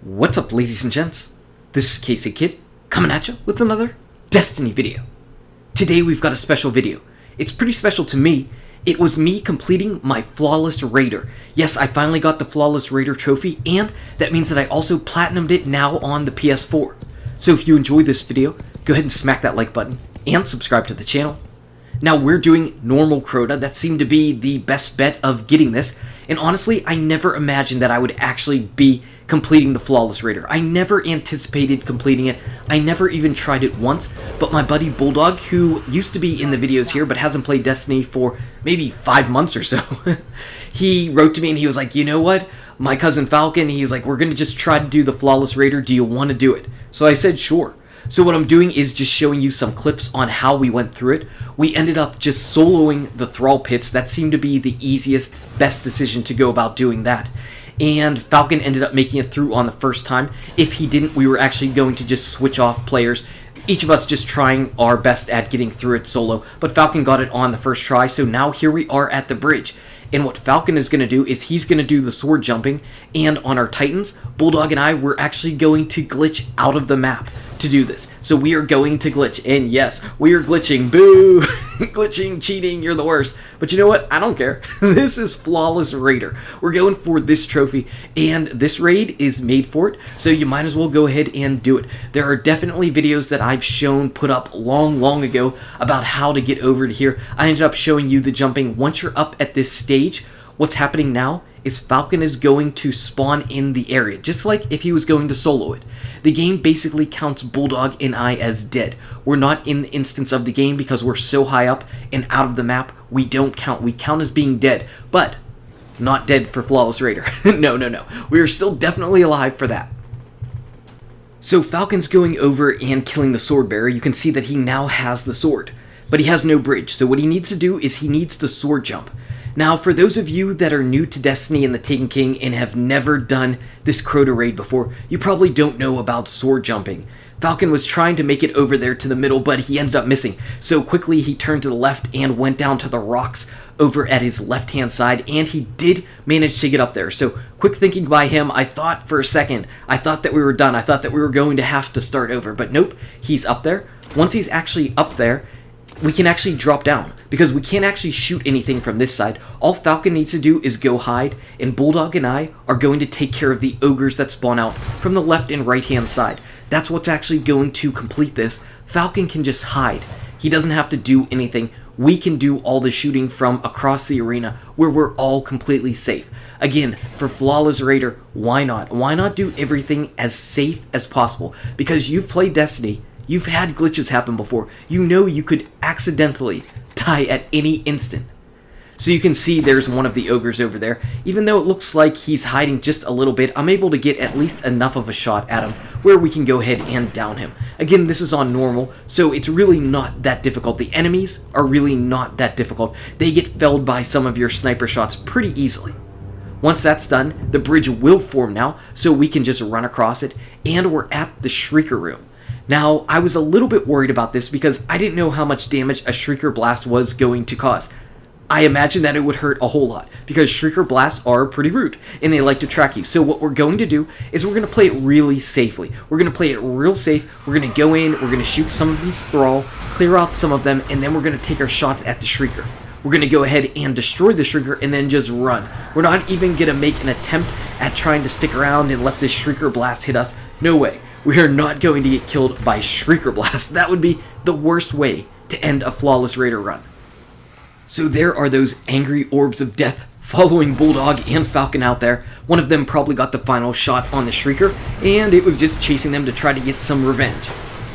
What's up, ladies and gents? This is Casey Kid, coming at you with another Destiny video. Today we've got a special video. It's pretty special to me. It was me completing my Flawless Raider. Yes, I finally got the Flawless Raider trophy, and that means that I also platinumed it now on the PS4. So if you enjoyed this video, go ahead and smack that like button, and subscribe to the channel. Now we're doing normal Crota. That seemed to be the best bet of getting this, and honestly, I never imagined that I would actually be completing the Flawless Raider. I never anticipated completing it. I never even tried it once, but my buddy Bulldog, who used to be in the videos here but hasn't played Destiny for maybe 5 months or so, he wrote to me and he was like, you know what? My cousin Falcon, he's like, we're going to just try to do the Flawless Raider. Do you want to do it? So I said, sure. So what I'm doing is just showing you some clips on how we went through it. We ended up just soloing the Thrall Pits. That seemed to be the easiest, best decision to go about doing that. And Falcon ended up making it through on the first time. If he didn't, we were actually going to just switch off players, each of us just trying our best at getting through it solo. But Falcon got it on the first try, so now here we are at the bridge. And what Falcon is going to do is he's going to do the sword jumping, and on our Titans, Bulldog and I were actually going to glitch out of the map to do this. So we are going to glitch, and yes, we are glitching. Boo! Glitching, cheating, you're the worst. But you know what? I don't care. This is Flawless Raider. We're going for this trophy, and this raid is made for it, so you might as well go ahead and do it. There are definitely videos that I've shown, put up long ago about how to get over to here. I ended up showing you the jumping. Once you're up at this stage, what's happening now is Falcon is going to spawn in the area, just like if he was going to solo it. The game basically counts Bulldog and I as dead. We're not in the instance of the game because we're so high up and out of the map, we don't count. We count as being dead, but not dead for Flawless Raider. No. We are still definitely alive for that. So Falcon's going over and killing the sword bearer. You can see that he now has the sword, but he has no bridge. So what he needs to do is he needs to sword jump. Now, for those of you that are new to Destiny and the Taken King and have never done this Crota raid before, you probably don't know about sword jumping. Falcon was trying to make it over there to the middle, but he ended up missing. So quickly he turned to the left and went down to the rocks over at his left-hand side, and he did manage to get up there. So quick thinking by him, I thought for a second, I thought that we were done. I thought that we were going to have to start over, but nope, he's up there. Once he's actually up there, we can actually drop down, because we can't actually shoot anything from this side. All Falcon needs to do is go hide, and Bulldog and I are going to take care of the ogres that spawn out from the left and right hand side. That's what's actually going to complete this. Falcon can just hide. He doesn't have to do anything. We can do all the shooting from across the arena where we're all completely safe. Again, for Flawless Raider, why not? Why not do everything as safe as possible? Because you've played Destiny, you've had glitches happen before. You know you could accidentally die at any instant. So you can see there's one of the ogres over there. Even though it looks like he's hiding just a little bit, I'm able to get at least enough of a shot at him where we can go ahead and down him. Again, this is on normal, so it's really not that difficult. The enemies are really not that difficult. They get felled by some of your sniper shots pretty easily. Once that's done, the bridge will form now, so we can just run across it, and we're at the Shrieker room. Now, I was a little bit worried about this because I didn't know how much damage a Shrieker blast was going to cause. I imagined that it would hurt a whole lot because Shrieker blasts are pretty rude and they like to track you. So what we're going to do is we're going to play it really safely. We're going to play it real safe. We're going to go in, we're going to shoot some of these Thrall, clear out some of them, and then we're going to take our shots at the Shrieker. We're going to go ahead and destroy the Shrieker and then just run. We're not even going to make an attempt at trying to stick around and let this Shrieker blast hit us. No way. We are not going to get killed by Shrieker blast. That would be the worst way to end a Flawless Raider run. So there are those angry orbs of death following Bulldog and Falcon out there. One of them probably got the final shot on the Shrieker, and it was just chasing them to try to get some revenge.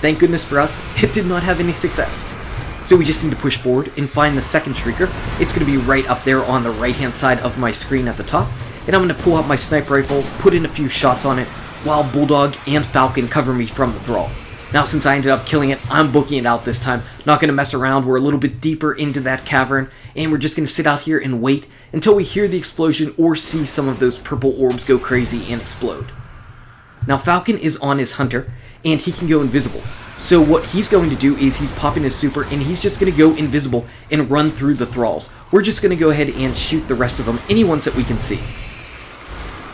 Thank goodness for us, it did not have any success. So we just need to push forward and find the second Shrieker. It's going to be right up there on the right-hand side of my screen at the top, and I'm going to pull out my sniper rifle, put in a few shots on it, while Bulldog and Falcon cover me from the Thrall. Now, since I ended up killing it, I'm booking it out this time. Not going to mess around. We're a little bit deeper into that cavern, and we're just going to sit out here and wait until we hear the explosion or see some of those purple orbs go crazy and explode. Now, Falcon is on his hunter, and he can go invisible. So what he's going to do is he's popping his super, and he's just going to go invisible and run through the Thralls. We're just going to go ahead and shoot the rest of them, any ones that we can see.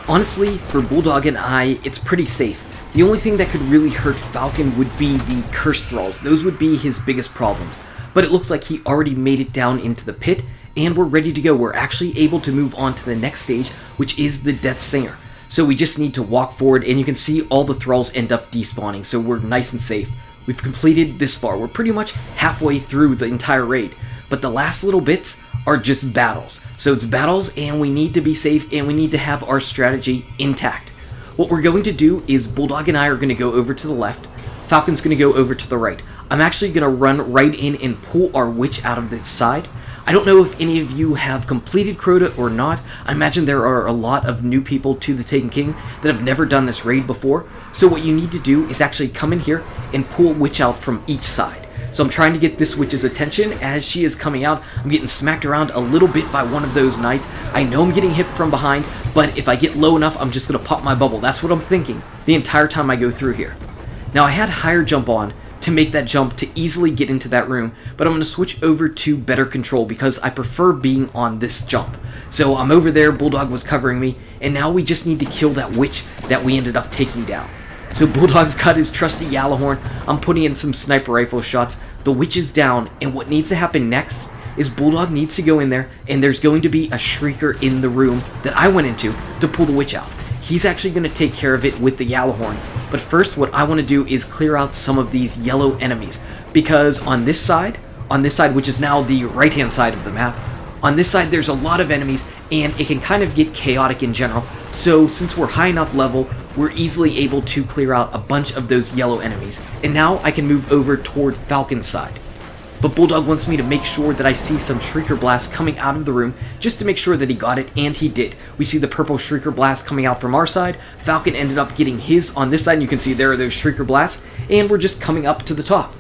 Honestly, for Bulldog and I, it's pretty safe. The only thing that could really hurt Falcon would be the Curse Thralls. Those would be his biggest problems. But it looks like he already made it down into the pit, and we're ready to go. We're actually able to move on to the next stage, which is the Deathsinger. So we just need to walk forward, and you can see all the Thralls end up despawning, so we're nice and safe. We've completed this far. We're pretty much halfway through the entire raid. But the last little bits are just battles. So it's battles, and we need to be safe, and we need to have our strategy intact. What we're going to do is Bulldog and I are going to go over to the left. Falcon's going to go over to the right. I'm actually going to run right in and pull our witch out of this side. I don't know if any of you have completed Crota or not. I imagine there are a lot of new people to the Taken King that have never done this raid before. So what you need to do is actually come in here and pull a witch out from each side. So I'm trying to get this witch's attention as she is coming out. I'm getting smacked around a little bit by one of those knights. I know I'm getting hit from behind, but if I get low enough, I'm just going to pop my bubble. That's what I'm thinking the entire time I go through here. Now I had higher jump on to make that jump to easily get into that room, but I'm going to switch over to better control because I prefer being on this jump. So I'm over there, Bulldog was covering me, and now we just need to kill that witch that we ended up taking down. So Bulldog's got his trusty Yalahorn, I'm putting in some sniper rifle shots, the witch is down, and what needs to happen next is Bulldog needs to go in there, and there's going to be a Shrieker in the room that I went into to pull the witch out. He's actually going to take care of it with the Yalahorn. But first, what I want to do is clear out some of these yellow enemies. Because on this side, which is now the right-hand side of the map, on this side there's a lot of enemies, and it can kind of get chaotic in general. So since we're high enough level, we're easily able to clear out a bunch of those yellow enemies. And now I can move over toward Falcon's side. But Bulldog wants me to make sure that I see some Shrieker Blast coming out of the room, just to make sure that he got it, and he did. We see the purple Shrieker Blast coming out from our side. Falcon ended up getting his on this side, and you can see there are those Shrieker Blasts, and we're just coming up to the top.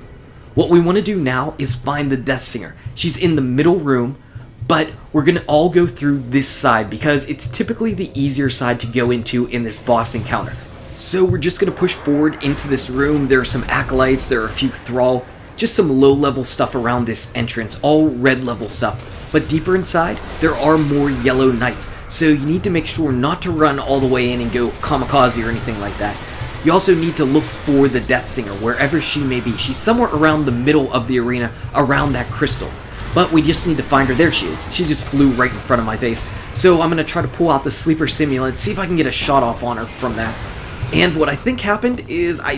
What we want to do now is find the Deathsinger. She's in the middle room, but we're going to all go through this side, because it's typically the easier side to go into in this boss encounter. So we're just going to push forward into this room. There are some Acolytes, there are a few Thrall, just some low-level stuff around this entrance, all red-level stuff. But deeper inside, there are more yellow knights, so you need to make sure not to run all the way in and go kamikaze or anything like that. You also need to look for the Deathsinger, wherever she may be. She's somewhere around the middle of the arena, around that crystal. But we just need to find her. There she is. She just flew right in front of my face. So I'm going to try to pull out the sleeper simulant, see if I can get a shot off on her from that. And what I think happened is, I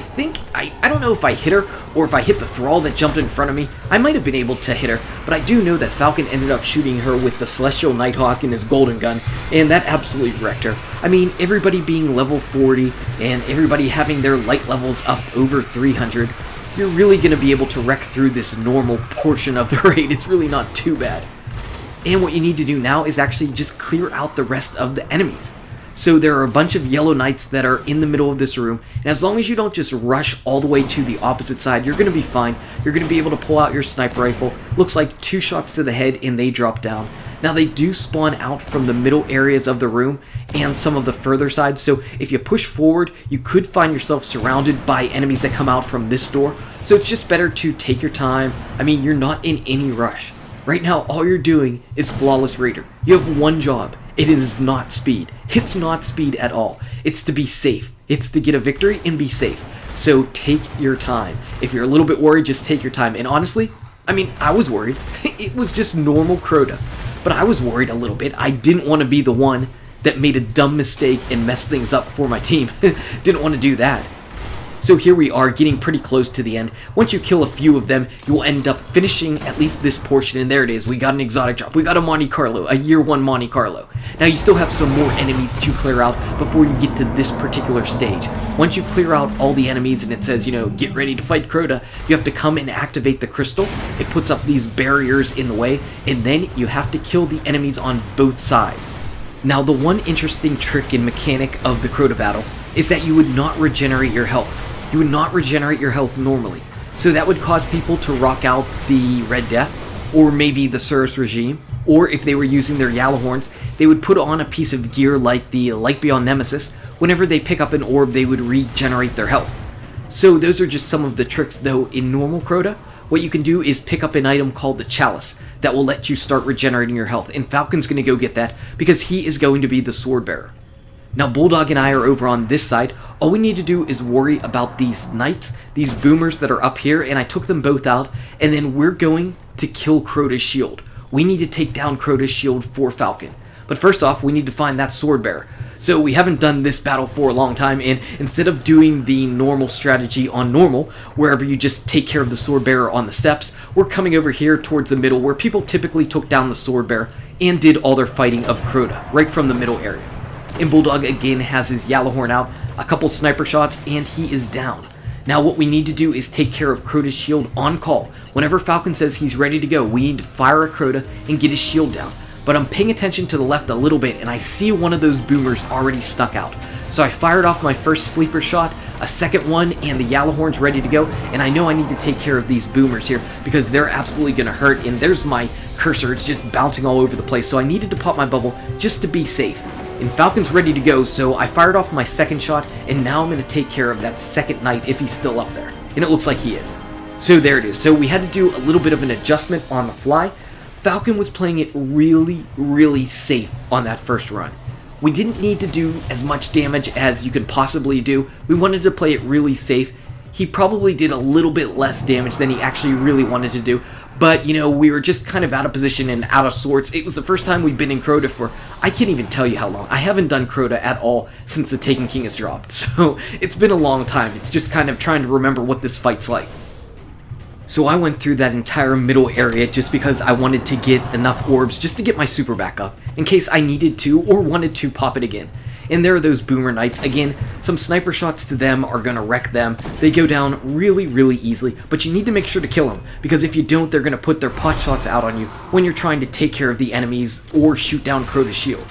don't know if I hit her or if I hit the Thrall that jumped in front of me. I might have been able to hit her, but I do know that Falcon ended up shooting her with the Celestial Nighthawk and his golden gun, and that absolutely wrecked her. I mean, everybody being level 40 and everybody having their light levels up over 300, you're really going to be able to wreck through this normal portion of the raid. It's really not too bad. And what you need to do now is actually just clear out the rest of the enemies. So there are a bunch of yellow knights that are in the middle of this room, and as long as you don't just rush all the way to the opposite side, you're going to be fine. You're going to be able to pull out your sniper rifle. Looks like 2 shots to the head and they drop down. Now they do spawn out from the middle areas of the room and some of the further sides, so if you push forward, you could find yourself surrounded by enemies that come out from this door. So it's just better to take your time. I mean, you're not in any rush. Right now, all you're doing is Flawless Raider. You have one job. It is not speed. It's not speed at all. It's to be safe. It's to get a victory and be safe. So take your time. If you're a little bit worried, just take your time. And honestly, I mean, I was worried. It was just normal Crota. But I was worried a little bit. I didn't want to be the one that made a dumb mistake and messed things up for my team. Didn't want to do that. So here we are, getting pretty close to the end. Once you kill a few of them, you will end up finishing at least this portion, and there it is. We got an exotic drop. We got a Monte Carlo, a year 1 Monte Carlo. Now you still have some more enemies to clear out before you get to this particular stage. Once you clear out all the enemies and it says, you know, get ready to fight Crota, you have to come and activate the crystal. It puts up these barriers in the way, and then you have to kill the enemies on both sides. Now the one interesting trick and mechanic of the Crota battle is that you would not regenerate your health. You would not regenerate your health normally. So that would cause people to rock out the Red Death, or maybe the Surus regime, or if they were using their Yalahorns, they would put on a piece of gear like the Light Beyond Nemesis. Whenever they pick up an orb, they would regenerate their health. So those are just some of the tricks, though. In normal Crota, what you can do is pick up an item called the Chalice that will let you start regenerating your health, and Falcon's going to go get that because he is going to be the sword bearer. Now Bulldog and I are over on this side. All we need to do is worry about these knights, these boomers that are up here, and I took them both out, and then we're going to kill Crota's shield. We need to take down Crota's shield for Falcon. But first off, we need to find that sword bearer. So we haven't done this battle for a long time, and instead of doing the normal strategy on normal, wherever you just take care of the sword bearer on the steps, we're coming over here towards the middle where people typically took down the sword bearer and did all their fighting of Crota, right from the middle area. And Bulldog again has his Yellowhorn out, a couple sniper shots, and he is down. Now what we need to do is take care of Crota's shield on call. Whenever Falcon says he's ready to go, we need to fire at Crota and get his shield down. But I'm paying attention to the left a little bit, and I see one of those boomers already snuck out. So I fired off my first sleeper shot, a second one, and the Yellowhorn's ready to go, and I know I need to take care of these boomers here because they're absolutely going to hurt, and there's my cursor, it's just bouncing all over the place, so I needed to pop my bubble just to be safe. And Falcon's ready to go, so I fired off my second shot, and now I'm going to take care of that second knight if he's still up there. And it looks like he is. So there it is. So we had to do a little bit of an adjustment on the fly. Falcon was playing it really safe on that first run. We didn't need to do as much damage as you could possibly do. We wanted to play it really safe. He probably did a little bit less damage than he actually really wanted to do, but you know, we were just kind of out of position and out of sorts. It was the first time we'd been in Crota for, I can't even tell you how long. I haven't done Crota at all since the Taken King has dropped, so it's been a long time. It's just kind of trying to remember what this fight's like. So I went through that entire middle area just because I wanted to get enough orbs just to get my super back up, in case I needed to or wanted to pop it again. And there are those boomer knights. Again, some sniper shots to them are going to wreck them. They go down really easily, but you need to make sure to kill them, because if you don't, they're going to put their pot shots out on you when you're trying to take care of the enemies or shoot down Crota's shield.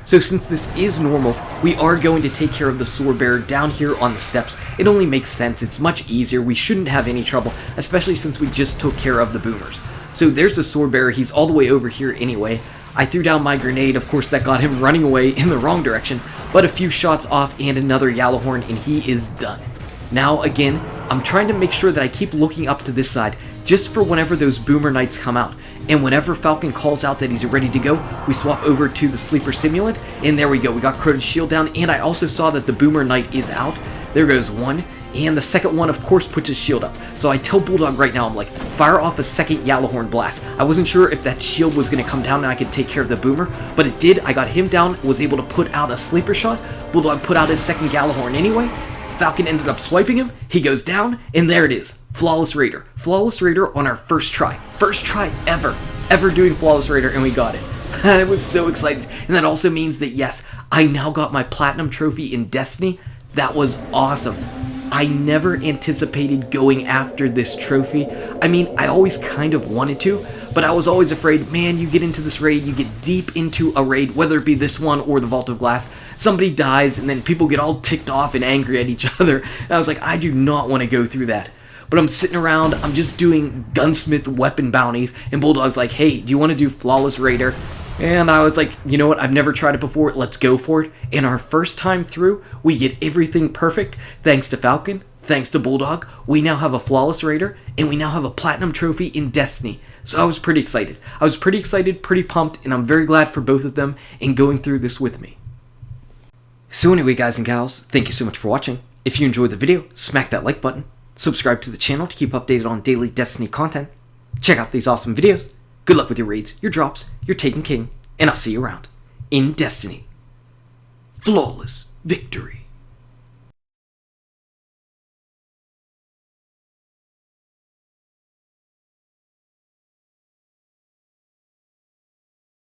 So since this is normal, we are going to take care of the sword bearer down here on the steps. It only makes sense, it's much easier, we shouldn't have any trouble, especially since we just took care of the boomers. So there's the sword bearer, he's all the way over here anyway. I threw down my grenade, of course that got him running away in the wrong direction, but a few shots off and another Yellowhorn and he is done. Now again, I'm trying to make sure that I keep looking up to this side, just for whenever those boomer knights come out. And whenever Falcon calls out that he's ready to go, we swap over to the sleeper simulant, and there we go, we got Crota's shield down, and I also saw that the boomer knight is out. There goes one, and the second one of course puts his shield up. So I tell Bulldog right now, I'm like, fire off a second Yellowhorn blast. I wasn't sure if that shield was going to come down and I could take care of the boomer, but it did. I got him down, was able to put out a sleeper shot. Bulldog put out his second Yellowhorn anyway. Falcon ended up swiping him, he goes down, and there it is, Flawless Raider. Flawless Raider on our first try ever doing Flawless Raider, and we got it. I was so excited, and that also means that yes, I now got my Platinum trophy in Destiny. That was awesome. I never anticipated going after this trophy. I mean, I always kind of wanted to, but I was always afraid, man, you get into this raid, you get deep into a raid, whether it be this one or the Vault of Glass, somebody dies, and then people get all ticked off and angry at each other, and I was like, I do not want to go through that. But I'm sitting around, I'm just doing gunsmith weapon bounties, and Bulldog's like, hey, do you want to do Flawless Raider? And I was like, you know what, I've never tried it before, let's go for it. And our first time through, we get everything perfect, thanks to Falcon, thanks to Bulldog. We now have a Flawless Raider, and we now have a Platinum trophy in Destiny. So I was pretty excited. Pretty pumped, and I'm very glad for both of them and going through this with me. So anyway, guys and gals, thank you so much for watching. If you enjoyed the video, smack that like button. Subscribe to the channel to keep updated on daily Destiny content. Check out these awesome videos. Good luck with your raids, your drops, your Taken King, and I'll see you around in Destiny. Flawless victory.